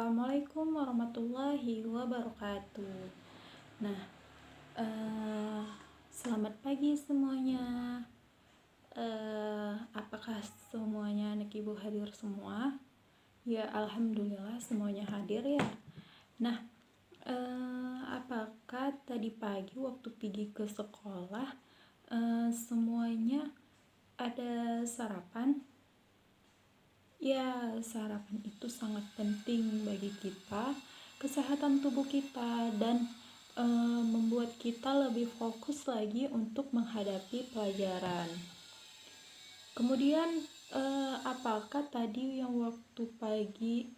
Assalamualaikum warahmatullahi wabarakatuh. Nah, selamat pagi semuanya. Apakah semuanya anak ibu hadir semua? Ya, alhamdulillah semuanya hadir ya. Nah, apakah tadi pagi waktu pergi ke sekolah semuanya ada sarapan? Ya, sarapan itu sangat penting bagi kita, kesehatan tubuh kita, dan membuat kita lebih fokus lagi untuk menghadapi pelajaran. Kemudian, apakah tadi yang waktu pagi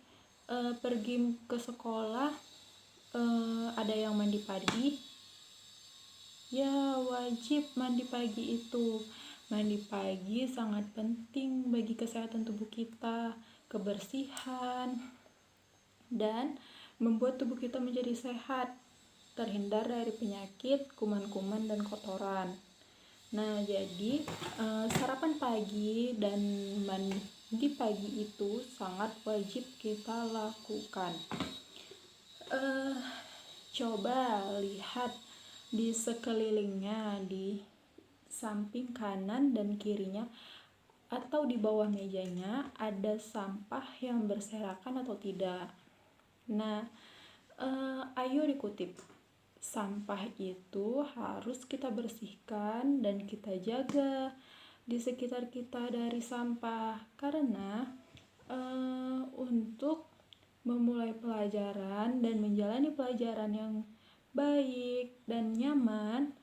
pergi ke sekolah ada yang mandi pagi? Ya, wajib mandi pagi itu. Mandi pagi sangat penting bagi kesehatan tubuh kita, kebersihan, dan membuat tubuh kita menjadi sehat, terhindar dari penyakit, kuman-kuman, dan kotoran. Nah, jadi sarapan pagi dan mandi pagi itu sangat wajib kita lakukan. Coba lihat di sekelilingnya, di samping kanan dan kirinya atau di bawah mejanya ada sampah yang berserakan atau tidak. Nah, ayo dikutip. Sampah itu harus kita bersihkan dan kita jaga di sekitar kita dari sampah, karena untuk memulai pelajaran dan menjalani pelajaran yang baik dan nyaman,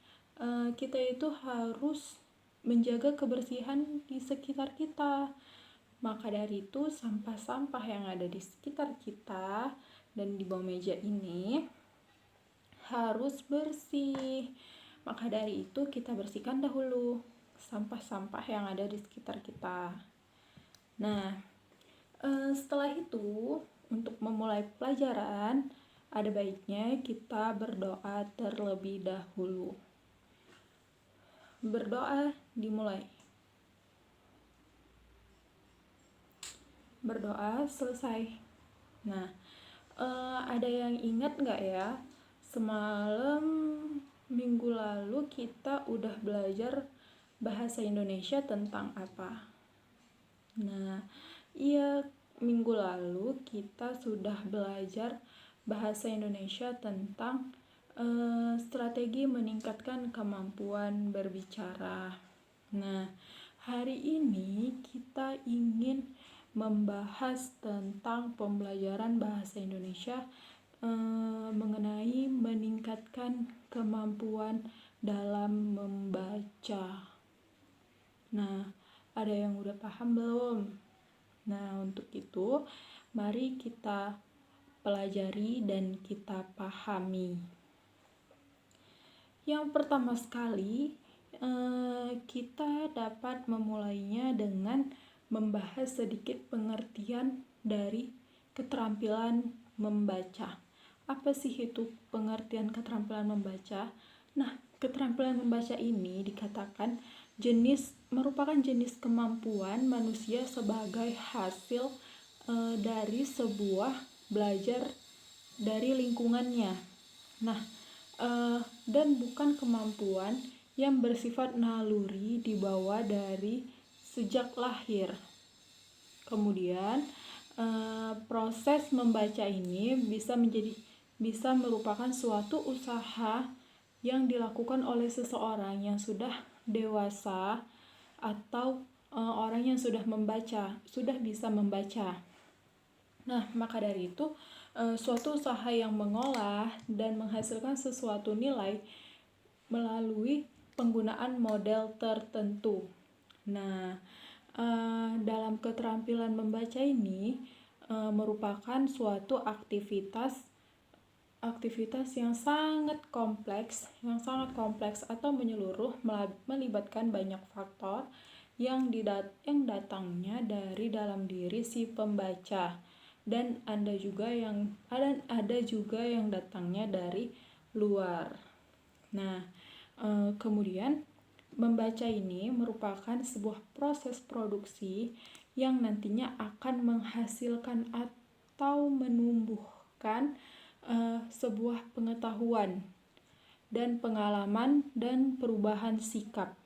kita itu harus menjaga kebersihan di sekitar kita. Maka dari itu, sampah-sampah yang ada di sekitar kita dan di bawah meja ini harus bersih. Maka dari itu, kita bersihkan dahulu sampah-sampah yang ada di sekitar kita. Nah, setelah itu, untuk memulai pelajaran, ada baiknya kita berdoa terlebih dahulu. Berdoa dimulai. Berdoa selesai. Nah, ada yang ingat nggak ya? Semalam minggu lalu kita udah belajar bahasa Indonesia tentang apa? Nah, iya, minggu lalu kita sudah belajar bahasa Indonesia tentang strategi meningkatkan kemampuan berbicara. Nah, hari ini kita ingin membahas tentang pembelajaran bahasa Indonesia mengenai meningkatkan kemampuan dalam membaca. Nah, ada yang udah paham belum? Nah, untuk itu mari kita pelajari dan kita pahami. Yang pertama sekali, kita dapat memulainya dengan membahas sedikit pengertian dari keterampilan membaca. Apa sih itu pengertian keterampilan membaca? Nah, keterampilan membaca ini dikatakan merupakan jenis kemampuan manusia sebagai hasil dari sebuah belajar dari lingkungannya. Nah, dan bukan kemampuan yang bersifat naluri dibawa dari sejak lahir. Kemudian proses membaca ini bisa merupakan suatu usaha yang dilakukan oleh seseorang yang sudah dewasa atau orang yang sudah bisa membaca. Nah, maka dari itu suatu usaha yang mengolah dan menghasilkan sesuatu nilai melalui penggunaan model tertentu. Nah, dalam keterampilan membaca ini merupakan suatu aktivitas yang sangat kompleks atau menyeluruh, melibatkan banyak faktor yang datangnya dari dalam diri si pembaca, dan ada juga yang datangnya dari luar. Nah, kemudian membaca ini merupakan sebuah proses produksi yang nantinya akan menghasilkan atau menumbuhkan sebuah pengetahuan dan pengalaman dan perubahan sikap.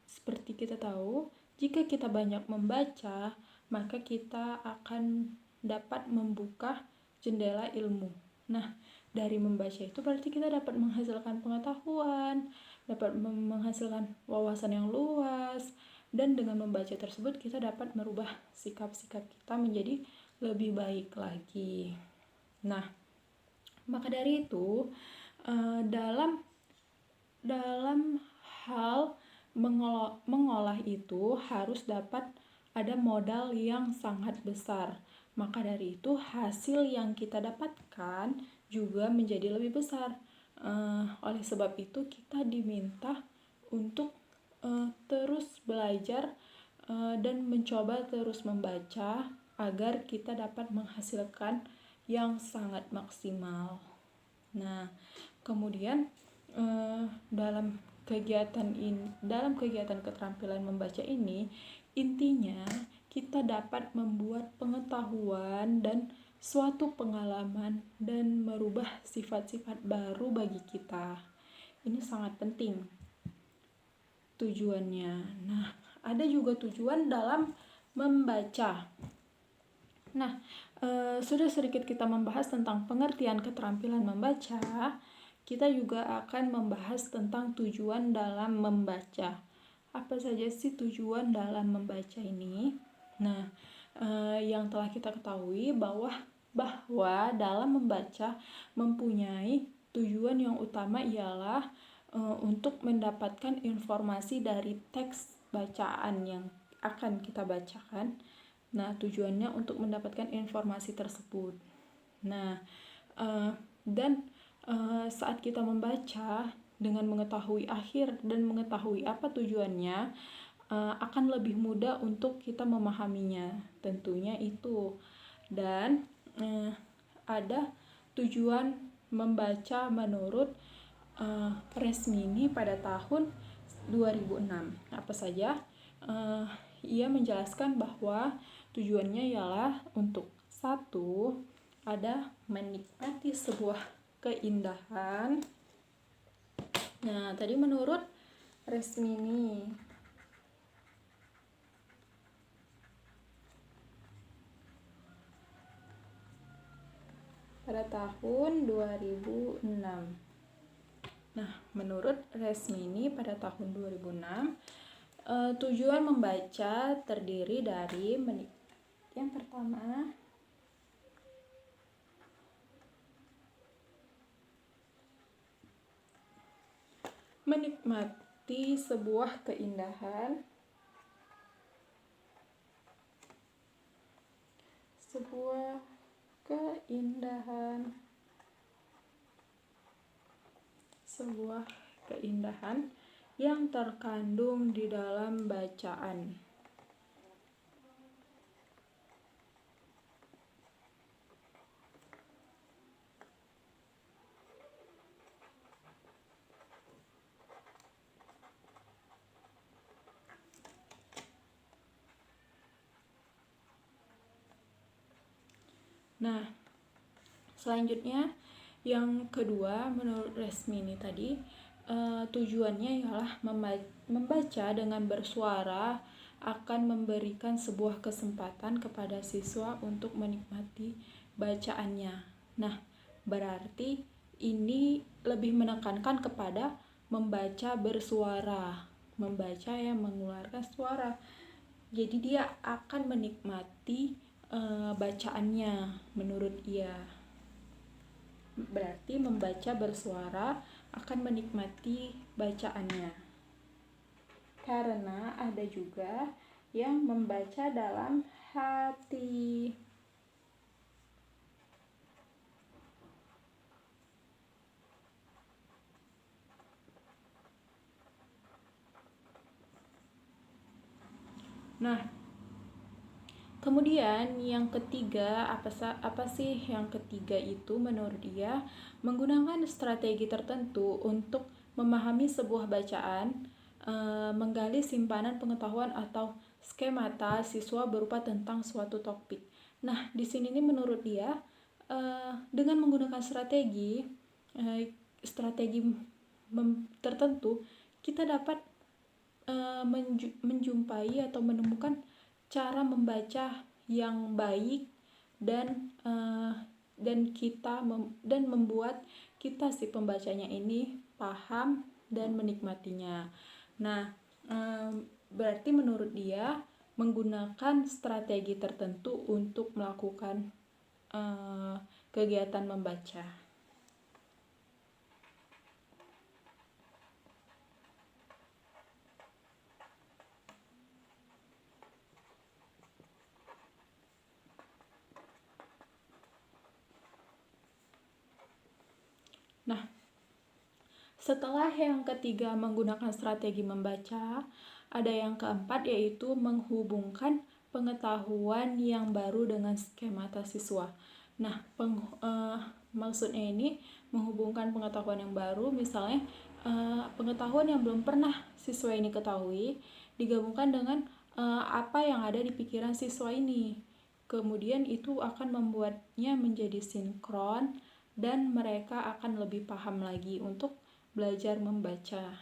Seperti kita tahu, jika kita banyak membaca, maka kita akan dapat membuka jendela ilmu. Nah, dari membaca itu berarti kita dapat menghasilkan pengetahuan, dapat menghasilkan wawasan yang luas, dan dengan membaca tersebut kita dapat merubah sikap-sikap kita menjadi lebih baik lagi. Nah, maka dari itu dalam hal mengolah itu harus dapat ada modal yang sangat besar. Maka dari itu hasil yang kita dapatkan juga menjadi lebih besar. Oleh sebab itu kita diminta untuk terus belajar dan mencoba terus membaca agar kita dapat menghasilkan yang sangat maksimal. Nah, kemudian dalam kegiatan keterampilan membaca ini, intinya kita dapat membuat pengetahuan dan suatu pengalaman dan merubah sifat-sifat baru bagi kita. Ini sangat penting tujuannya. Nah, ada juga tujuan dalam membaca. Nah, sudah sedikit kita membahas tentang pengertian keterampilan membaca. Kita juga akan membahas tentang tujuan dalam membaca. Apa saja sih tujuan dalam membaca ini? Nah, yang telah kita ketahui bahwa dalam membaca mempunyai tujuan yang utama ialah untuk mendapatkan informasi dari teks bacaan yang akan kita bacakan. Nah, tujuannya untuk mendapatkan informasi tersebut. Nah, saat kita membaca dengan mengetahui akhir dan mengetahui apa tujuannya, akan lebih mudah untuk kita memahaminya. Tentunya itu. Dan ada tujuan membaca menurut Resmini pada tahun 2006. Apa saja? Ia menjelaskan bahwa tujuannya ialah untuk satu, ada menikmati sebuah keindahan. Nah, tadi menurut Resmini. Pada tahun 2006. Nah, menurut Resmini pada tahun 2006, tujuan membaca terdiri dari yang pertama, menikmati sebuah keindahan, sebuah keindahan yang terkandung di dalam bacaan. Nah, selanjutnya yang kedua menurut Resmini tadi, tujuannya ialah membaca dengan bersuara akan memberikan sebuah kesempatan kepada siswa untuk menikmati bacaannya. Nah, berarti ini lebih menekankan kepada membaca bersuara, membaca yang mengeluarkan suara. Jadi dia akan menikmati bacaannya menurut ia. Berarti membaca bersuara akan menikmati bacaannya. Karena ada juga yang membaca dalam hati. Nah, kemudian yang ketiga, apa sih yang ketiga itu menurut dia? Menggunakan strategi tertentu untuk memahami sebuah bacaan, menggali simpanan pengetahuan atau skemata siswa berupa tentang suatu topik. Nah, di sini nih menurut dia dengan menggunakan strategi tertentu, kita dapat menjumpai atau menemukan cara membaca yang baik dan dan membuat kita si pembacanya ini paham dan menikmatinya. Nah, berarti menurut dia menggunakan strategi tertentu untuk melakukan kegiatan membaca. Nah, setelah yang ketiga menggunakan strategi membaca, ada yang keempat yaitu menghubungkan pengetahuan yang baru dengan skemata siswa. Nah, maksudnya ini menghubungkan pengetahuan yang baru, misalnya pengetahuan yang belum pernah siswa ini ketahui digabungkan dengan apa yang ada di pikiran siswa ini. Kemudian itu akan membuatnya menjadi sinkron dan mereka akan lebih paham lagi untuk belajar membaca.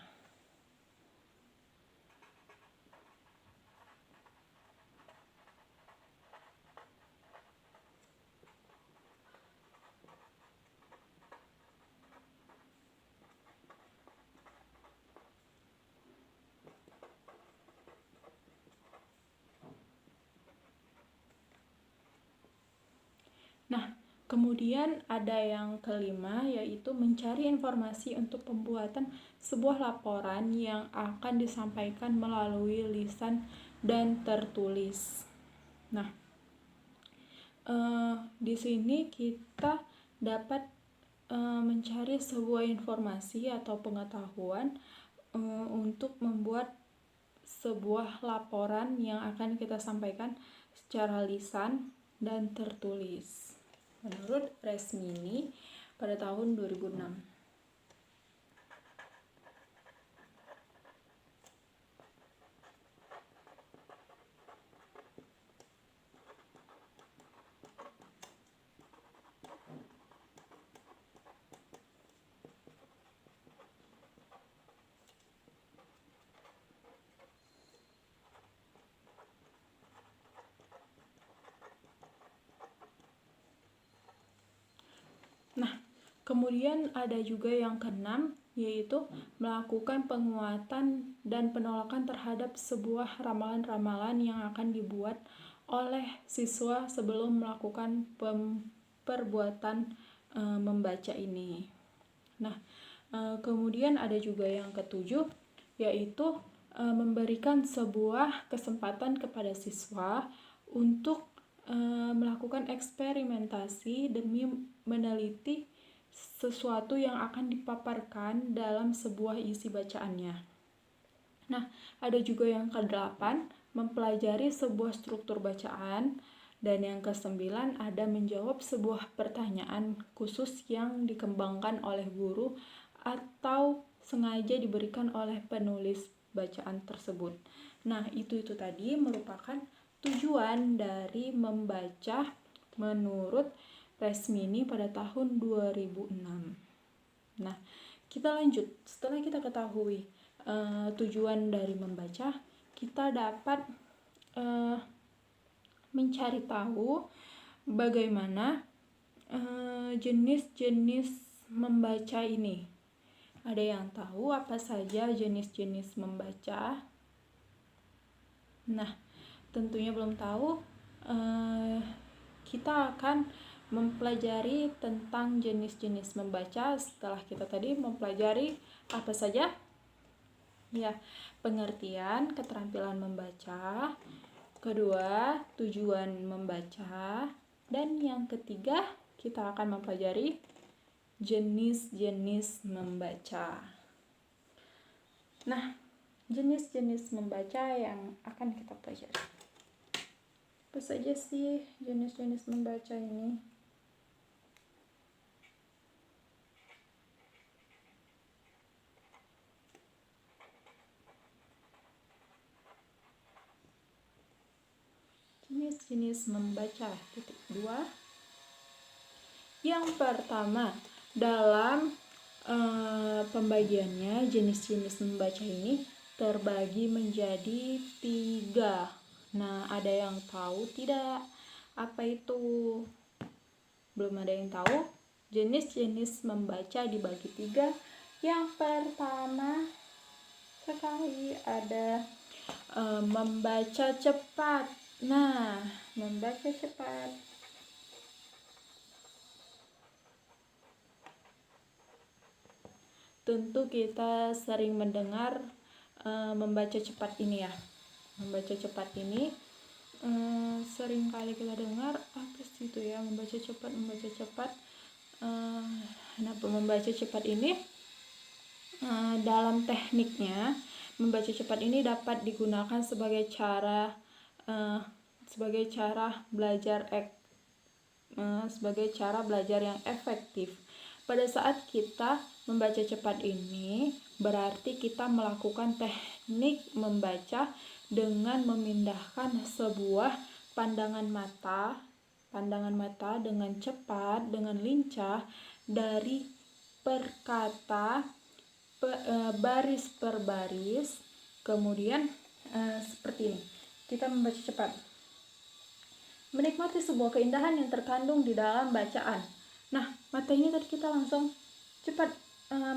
Nah, kemudian ada yang kelima yaitu mencari informasi untuk pembuatan sebuah laporan yang akan disampaikan melalui lisan dan tertulis. Nah, di sini kita dapat mencari sebuah informasi atau pengetahuan untuk membuat sebuah laporan yang akan kita sampaikan secara lisan dan tertulis. Menurut Resmini pada tahun 2006. Nah, kemudian ada juga yang keenam, yaitu melakukan penguatan dan penolakan terhadap sebuah ramalan-ramalan yang akan dibuat oleh siswa sebelum melakukan perbuatan membaca ini. Nah, kemudian ada juga yang ketujuh, yaitu memberikan sebuah kesempatan kepada siswa untuk melakukan eksperimentasi demi meneliti sesuatu yang akan dipaparkan dalam sebuah isi bacaannya. Nah, ada juga yang ke-8, mempelajari sebuah struktur bacaan, dan yang ke-9 ada menjawab sebuah pertanyaan khusus yang dikembangkan oleh guru atau sengaja diberikan oleh penulis bacaan tersebut. Nah, itu tadi merupakan tujuan dari membaca menurut Resmini pada tahun 2006. Nah, kita lanjut. Setelah kita ketahui tujuan dari membaca, kita dapat mencari tahu bagaimana jenis-jenis membaca ini. Ada yang tahu apa saja jenis-jenis membaca? Nah, tentunya belum tahu. Kita akan mempelajari tentang jenis-jenis membaca setelah kita tadi mempelajari apa saja? Ya, pengertian, keterampilan membaca. Kedua, tujuan membaca. Dan yang ketiga, kita akan mempelajari jenis-jenis membaca. Nah, jenis-jenis membaca yang akan kita pelajari. Apa saja sih jenis-jenis membaca ini? jenis-jenis membaca. Titik 2. Yang pertama, dalam pembagiannya jenis-jenis membaca ini terbagi menjadi 3. Nah, ada yang tahu tidak apa itu? Belum ada yang tahu? Jenis-jenis membaca dibagi 3. Yang pertama sekali ada membaca cepat. Nah, membaca cepat. Tentu kita sering mendengar membaca cepat ini ya. Membaca cepat ini sering kali kita dengar, apa sih itu ya, membaca cepat. Kenapa membaca cepat ini? Dalam tekniknya, membaca cepat ini dapat digunakan sebagai cara belajar yang efektif. Pada saat kita membaca cepat ini, berarti kita melakukan teknik membaca dengan memindahkan sebuah pandangan mata dengan cepat, dengan lincah dari perkata baris per baris. Kemudian seperti ini, kita membaca cepat. Menikmati sebuah keindahan yang terkandung di dalam bacaan. Nah, mata ini tadi kita langsung cepat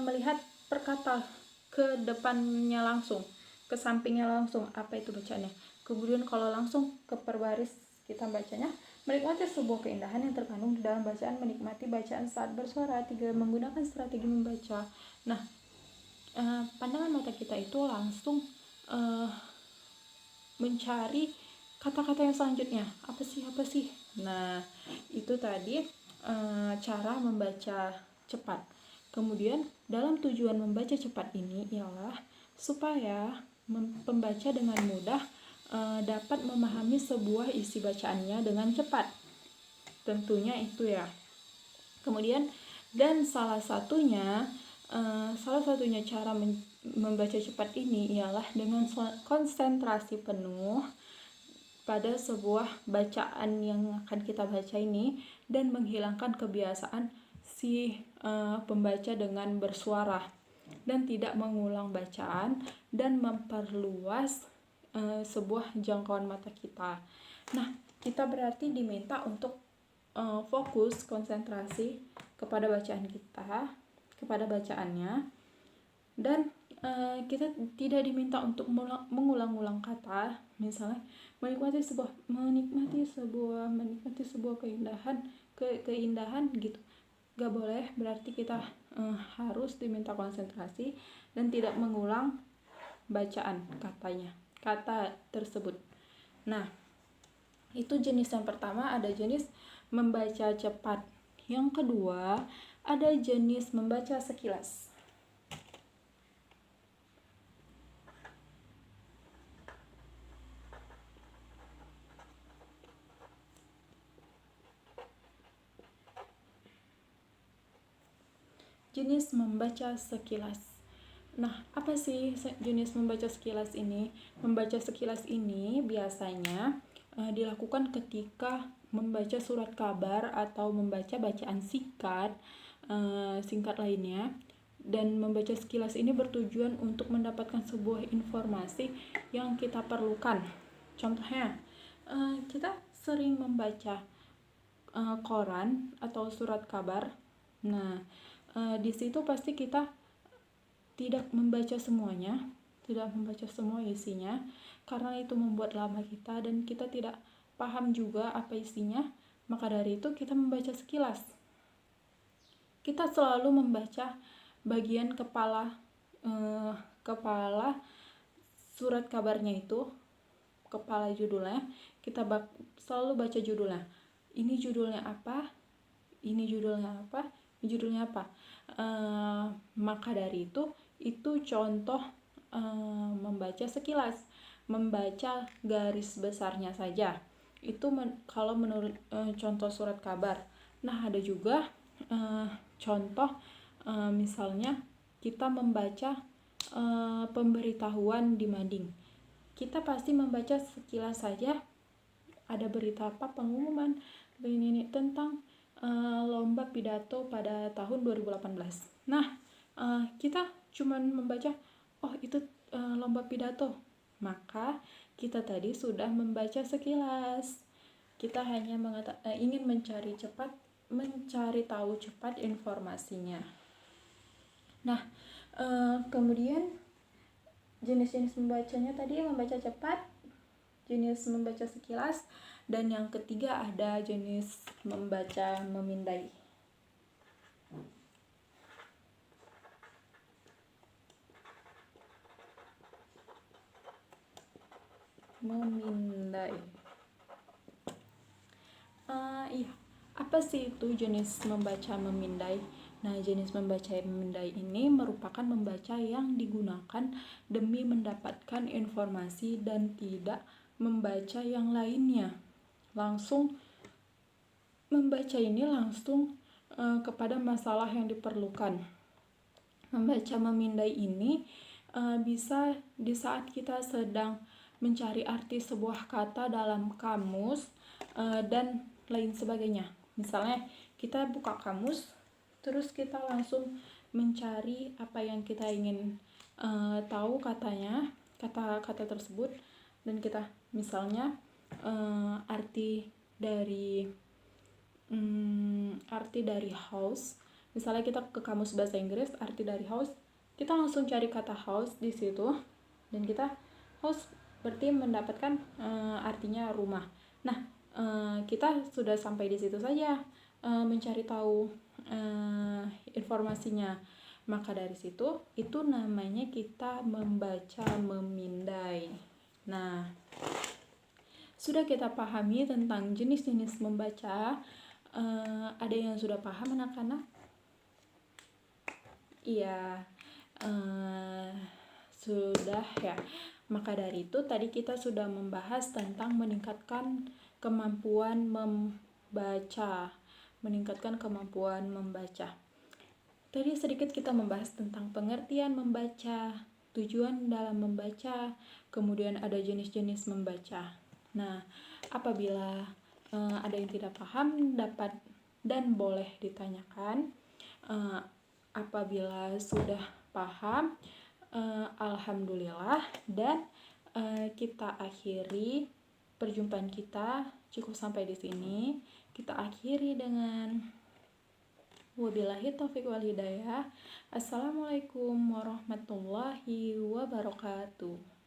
melihat perkata ke depannya langsung, ke sampingnya langsung, apa itu bacaannya. Kemudian kalau langsung ke perbaris kita bacanya, menikmati sebuah keindahan yang terkandung di dalam bacaan, menikmati bacaan saat bersuara. 3. Menggunakan strategi membaca. Nah, pandangan mata kita itu langsung mencari kata-kata yang selanjutnya. Apa sih? Nah, itu tadi cara membaca cepat. Kemudian dalam tujuan membaca cepat ini ialah supaya pembaca dengan mudah dapat memahami sebuah isi bacaannya dengan cepat. Tentunya itu ya. Kemudian dan salah satunya cara membaca cepat ini ialah dengan konsentrasi penuh pada sebuah bacaan yang akan kita baca ini dan menghilangkan kebiasaan si pembaca dengan bersuara dan tidak mengulang bacaan dan memperluas sebuah jangkauan mata kita. Nah, kita berarti diminta untuk fokus, konsentrasi kepada bacaan kita, kepada bacaannya, dan kita tidak diminta untuk mengulang-ulang kata. Misalnya menikmati sebuah keindahan gitu, gak boleh. Berarti kita harus diminta konsentrasi dan tidak mengulang bacaan kata tersebut. Nah, itu jenis yang pertama, ada jenis membaca cepat. Yang kedua, ada jenis membaca sekilas. Jenis membaca sekilas. Nah, apa sih jenis membaca sekilas ini? Membaca sekilas ini biasanya dilakukan ketika membaca surat kabar atau membaca bacaan singkat lainnya. Dan membaca sekilas ini bertujuan untuk mendapatkan sebuah informasi yang kita perlukan. Contohnya, kita sering membaca koran atau surat kabar. Nah, di situ pasti kita tidak membaca semua isinya, karena itu membuat lama kita dan kita tidak paham juga apa isinya. Maka dari itu kita membaca sekilas. Kita selalu membaca bagian kepala surat kabarnya itu, kepala judulnya. Kita selalu baca judulnya. Ini judulnya apa? Maka dari itu contoh membaca sekilas, membaca garis besarnya saja. Itu kalau menurut contoh surat kabar. Nah, ada juga contoh misalnya kita membaca pemberitahuan di mading. Kita pasti membaca sekilas saja ada berita apa pengumuman ini tentang lomba pidato pada tahun 2018. Nah, kita cuman membaca, oh itu lomba pidato, maka kita tadi sudah membaca sekilas. Kita hanya ingin mencari tahu cepat informasinya. Nah, kemudian jenis-jenis membacanya tadi membaca cepat, jenis membaca sekilas, dan yang ketiga ada jenis membaca memindai. Memindai. Iya, apa sih itu jenis membaca memindai? Nah, jenis membaca memindai ini merupakan membaca yang digunakan demi mendapatkan informasi dan tidak membaca yang lainnya. Langsung membaca ini langsung kepada masalah yang diperlukan. Membaca memindai ini bisa di saat kita sedang mencari arti sebuah kata dalam kamus dan lain sebagainya. Misalnya kita buka kamus, terus kita langsung mencari apa yang kita ingin tahu katanya, kata-kata tersebut, dan kita misalnya arti dari house. Misalnya kita ke kamus bahasa Inggris, arti dari house, kita langsung cari kata house di situ, dan kita house berarti mendapatkan artinya rumah. Nah, kita sudah sampai di situ saja mencari tahu informasinya. Maka dari situ itu namanya kita membaca memindai. Nah, sudah kita pahami tentang jenis-jenis membaca. Ada yang sudah paham anak-anak? Iya, sudah ya. Maka dari itu tadi kita sudah membahas tentang meningkatkan kemampuan membaca. Tadi sedikit kita membahas tentang pengertian membaca, tujuan dalam membaca, kemudian ada jenis-jenis membaca. Nah, apabila ada yang tidak paham, dapat dan boleh ditanyakan. Apabila sudah paham, alhamdulillah, dan kita akhiri perjumpaan kita cukup sampai di sini. Kita akhiri dengan wabillahi taufiq wal hidayah. Assalamualaikum warahmatullahi wabarakatuh.